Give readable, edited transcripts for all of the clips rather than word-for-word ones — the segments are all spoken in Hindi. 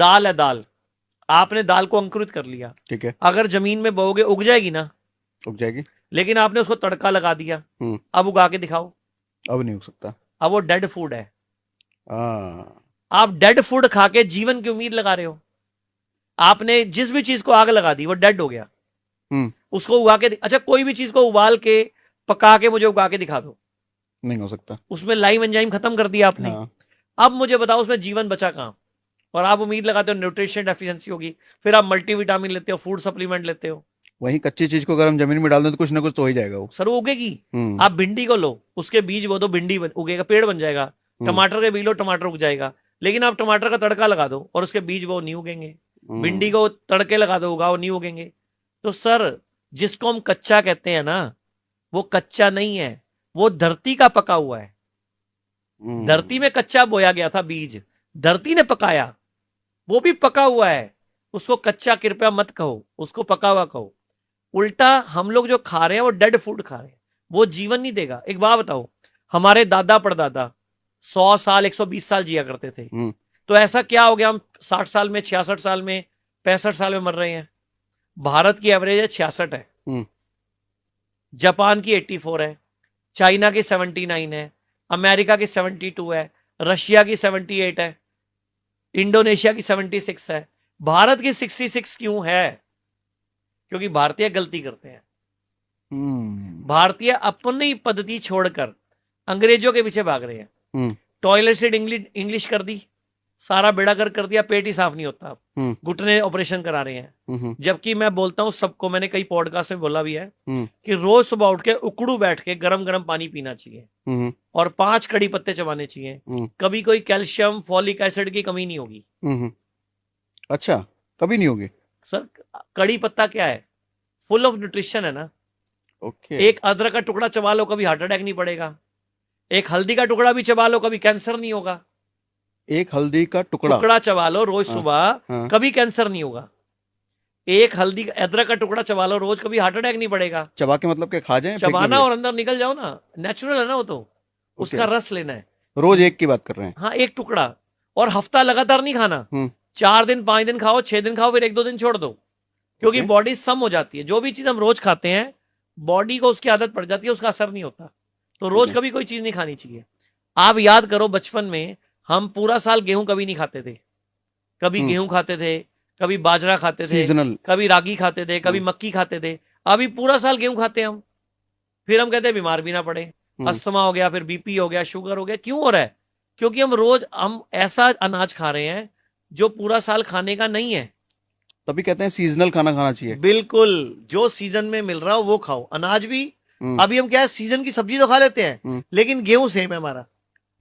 दाल है, दाल, आपने दाल को अंकुरित कर लिया, ठीक है, अगर जमीन में बोओगे उग जाएगी ना, उग जाएगी। लेकिन आपने उसको तड़का लगा दिया, अब उगा के दिखाओ, अब नहीं उग सकता। अब वो डेड फूड है। हाँ, आप डेड फूड खा के जीवन की उम्मीद लगा रहे हो। आपने जिस भी चीज को आग लगा दी वो डेड हो गया, उसको उगा के अच्छा, कोई भी चीज को उबाल के पका के मुझे उगा के दिखा दो, नहीं हो सकता। उसमें लाइम एंजाइम खत्म कर दिया आपने। हाँ, अब मुझे बताओ उसमें जीवन बचा कहां, और आप उम्मीद लगाते हो न्यूट्रिशन डेफिशिएंसी होगी, फिर आप मल्टीविटामिन लेते हो, फूड सप्लीमेंट लेते हो। वही कच्ची चीज को अगर हम जमीन में डाल दें तो कुछ ना कुछ तो हो ही जाएगा वो। सर वो उगेगी। आप भिंडी को लो, उसके बीज बो दो, भिंडी उगेगा, पेड़ बन जाएगा। टमाटर के बीज लो, टमाटर उग जाएगा। लेकिन आप टमाटर का तड़का लगा दो और उसके बीज वो नहीं उगेंगे। भिंडी को तड़के लगा दो, उगाओ, नहीं उगेंगे। तो सर जिसको हम कच्चा कहते हैं ना, वो कच्चा नहीं है, वो धरती का पका हुआ है। धरती में कच्चा बोया गया था बीज, धरती ने पकाया, वो भी पका हुआ है। उसको कच्चा कृपया मत कहो, उसको पका हुआ कहो। उल्टा हम लोग जो खा रहे हैं वो डेड फूड खा रहे हैं, वो जीवन नहीं देगा। एक बात बताओ, हमारे दादा परदादा 100 साल 120 साल जिया करते थे, तो ऐसा क्या हो गया हम 60 साल में, 66 साल में, 65 साल में मर रहे हैं? भारत की एवरेज है 66 है, जापान की 84 है, चाइना की 79 है, अमेरिका की 72 है, रशिया की 78 है, इंडोनेशिया की 76 है। भारत की 66 क्यों है? क्योंकि भारतीय गलती करते हैं। भारतीय अपनी पद्धति छोड़कर अंग्रेजों के पीछे भाग रहे हैं। टॉयलेट सीट इंग्लिश कर दी, सारा बेड़ा कर दिया, पेट ही साफ नहीं होता। अब घुटने ऑपरेशन करा रहे हैं। जबकि मैं बोलता हूं सबको, मैंने कई पॉडकास्ट में बोला भी है कि रोज सुबह उठ के उकड़ू बैठ के गरम गरम पानी पीना चाहिए और 5 कड़ी पत्ते चबाने चाहिए। कभी कोई कैल्शियम फॉलिक एसिड की कमी नहीं होगी। अच्छा, कभी नहीं होगी सर? कड़ी पत्ता क्या है? फुल ऑफ न्यूट्रिशन है ना। एक अदरक का टुकड़ा चबा लो, कभी हार्ट अटैक नहीं पड़ेगा। एक हल्दी का टुकड़ा भी चबा लो, कभी कैंसर नहीं होगा। एक हल्दी का टुकड़ा चबा लो रोज सुबह, कभी कैंसर नहीं होगा। एक हल्दी अदरक का टुकड़ा चबा लो रोज, कभी हार्ट अटैक नहीं पड़ेगा। चबा के मतलब क्या, खा जाए? चबाना और अंदर निकल जाओ ना, नेचुरल है ना वो तो। उसका रस लेना है। रोज एक की बात कर रहे हैं? हाँ, एक टुकड़ा, और हफ्ता लगातार नहीं खाना। 4 दिन 5 दिन खाओ, 6 दिन खाओ, फिर 1-2 दिन छोड़ दो, क्योंकि बॉडी सम हो जाती है। जो भी चीज हम रोज खाते हैं बॉडी को उसकी आदत पड़ जाती है, उसका असर नहीं होता। तो रोज कभी कोई चीज नहीं खानी चाहिए। आप याद करो, बचपन में हम पूरा साल गेहूं कभी नहीं खाते थे। कभी गेहूं खाते थे, कभी बाजरा खाते थे, सीजनल, कभी रागी खाते थे, कभी मक्की खाते थे। अभी पूरा साल गेहूं खाते हैं हम, फिर हम कहते हैं बीमार भी ना पड़े। अस्थमा हो गया, फिर बीपी हो गया, शुगर हो गया। क्यों हो रहा है? क्योंकि हम ऐसा अनाज खा रहे हैं जो पूरा साल खाने का नहीं है। तभी कहते हैं सीजनल खाना खाना चाहिए। बिल्कुल, जो सीजन में मिल रहा हो वो खाओ। अनाज भी अभी हम क्या है, सीजन की सब्जी तो खा लेते हैं, लेकिन गेहूं सेम है हमारा।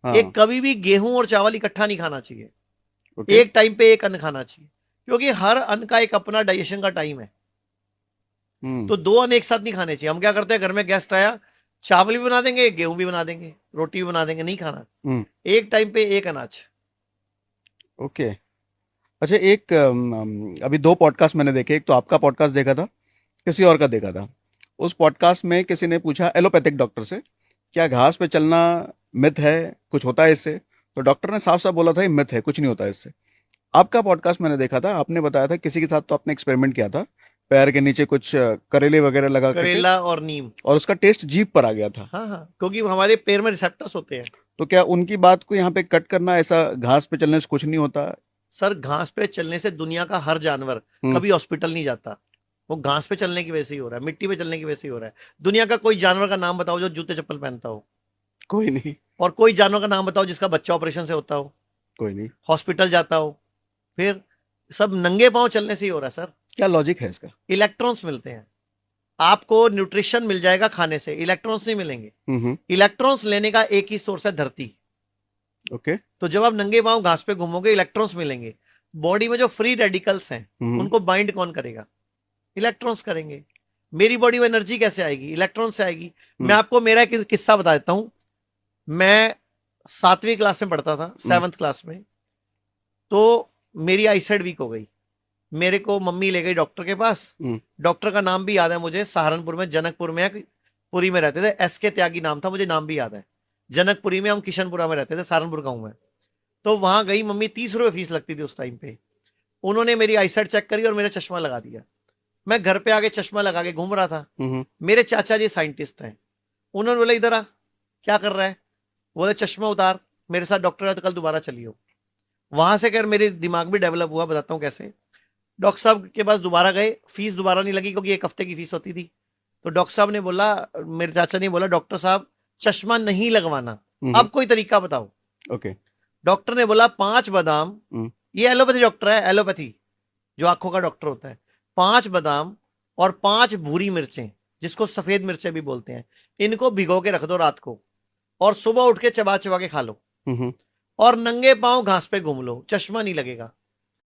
एक कभी भी गेहूं और चावल इकट्ठा नहीं खाना चाहिए। एक टाइम पे एक अन्न खाना चाहिए, क्योंकि हर अन्न का एक अपना डाइजेशन का टाइम है। तो 2 अन्न एक साथ नहीं खाने चाहिए। हम क्या करते हैं, घर में गेस्ट आया, चावल भी बना देंगे, गेहूं भी बना देंगे, रोटी भी बना देंगे। नहीं खाना, एक टाइम पे एक अनाज। ओके। अच्छा, एक अभी 2 पॉडकास्ट मैंने देखे। एक तो आपका पॉडकास्ट देखा था, किसी और का देखा था। उस पॉडकास्ट में किसी ने पूछा एलोपैथिक डॉक्टर से, क्या घास पे चलना मिथ है, कुछ होता है इससे? तो डॉक्टर ने साफ साफ बोला था ये मिथ है, कुछ नहीं होता है इससे। आपका पॉडकास्ट मैंने देखा था, आपने बताया था किसी के साथ तो आपने एक्सपेरिमेंट किया था, पैर के नीचे कुछ करेले वगैरह लगा करके, करेला और नीम, और उसका टेस्ट जीभ पर आ गया था। हाँ, क्योंकि हमारे पैर में रिसेप्टर्स होते हैं। तो क्या उनकी बात को यहाँ पे कट करना, ऐसा घास पे चलने से कुछ नहीं होता? सर, घास पे चलने से दुनिया का हर जानवर कभी हॉस्पिटल नहीं जाता। वो घास पे चलने की वजह से ही हो रहा है, मिट्टी पे चलने की वजह से ही हो रहा है। दुनिया का कोई जानवर का नाम बताओ जो जूते चप्पल पहनता हो? कोई नहीं। और कोई जानवर का नाम बताओ जिसका बच्चा ऑपरेशन से होता हो? कोई नहीं। हॉस्पिटल जाता हो? फिर सब नंगे पांव चलने से ही हो रहा है सर। क्या लॉजिक है इसका? इलेक्ट्रॉन्स मिलते हैं। आपको न्यूट्रिशन मिल जाएगा खाने से, इलेक्ट्रॉन्स नहीं मिलेंगे। इलेक्ट्रॉन्स लेने का एक ही सोर्स है, धरती। ओके। तो जब आप नंगे पांव घास पे घूमोगे, इलेक्ट्रॉन्स मिलेंगे। बॉडी में जो फ्री रेडिकल्स हैं उनको बाइंड कौन करेगा? इलेक्ट्रॉन्स करेंगे। मेरी बॉडी में एनर्जी कैसे आएगी? इलेक्ट्रॉन से आएगी। मैं आपको मेरा एक किस्सा बता देता हूं। मैं 7वीं क्लास में पढ़ता था, 7th क्लास में। तो मेरी आईसाइट वीक हो गई। मेरे को मम्मी ले गई डॉक्टर के पास। डॉक्टर का नाम भी याद है मुझे, सहारनपुर में, जनकपुर में, पुरी में रहते थे। एसके त्यागी नाम था, मुझे नाम भी याद है। जनकपुरी में, हम किशनपुरा में रहते थे, सहारनपुर का हूं मैं। तो वहां गई मम्मी, 30 रुपए फीस लगती थी उस टाइम पे। उन्होंने मेरी आईसाइट चेक करी और मेरा चश्मा लगा दिया। मैं घर पे आके चश्मा लगा के घूम रहा था। मेरे चाचा जी साइंटिस्ट हैं, उन्होंने बोला इधर आ, क्या कर रहा है? बोले चश्मा उतार, मेरे साथ डॉक्टर है तो कल दोबारा चलियो। वहां से कर मेरे दिमाग भी डेवलप हुआ, बताता हूँ कैसे। डॉक्टर साहब के पास दोबारा गए, फीस दोबारा नहीं लगी क्योंकि 1 हफ्ते की फीस होती थी। तो डॉक्टर साहब ने बोला, मेरे चाचा ने बोला डॉक्टर साहब चश्मा नहीं लगवाना, अब कोई तरीका बताओ। ओके। डॉक्टर ने बोला 5 बादाम, ये एलोपैथी डॉक्टर है, एलोपैथी जो आंखों का डॉक्टर होता है, 5 बादाम और 5 भूरी मिर्चें, जिसको सफेद मिर्चें भी बोलते हैं, इनको भिगो के रख दो रात को और सुबह उठ के चबा चबा के खा लो और नंगे पांव घास पे घूम लो, चश्मा नहीं लगेगा।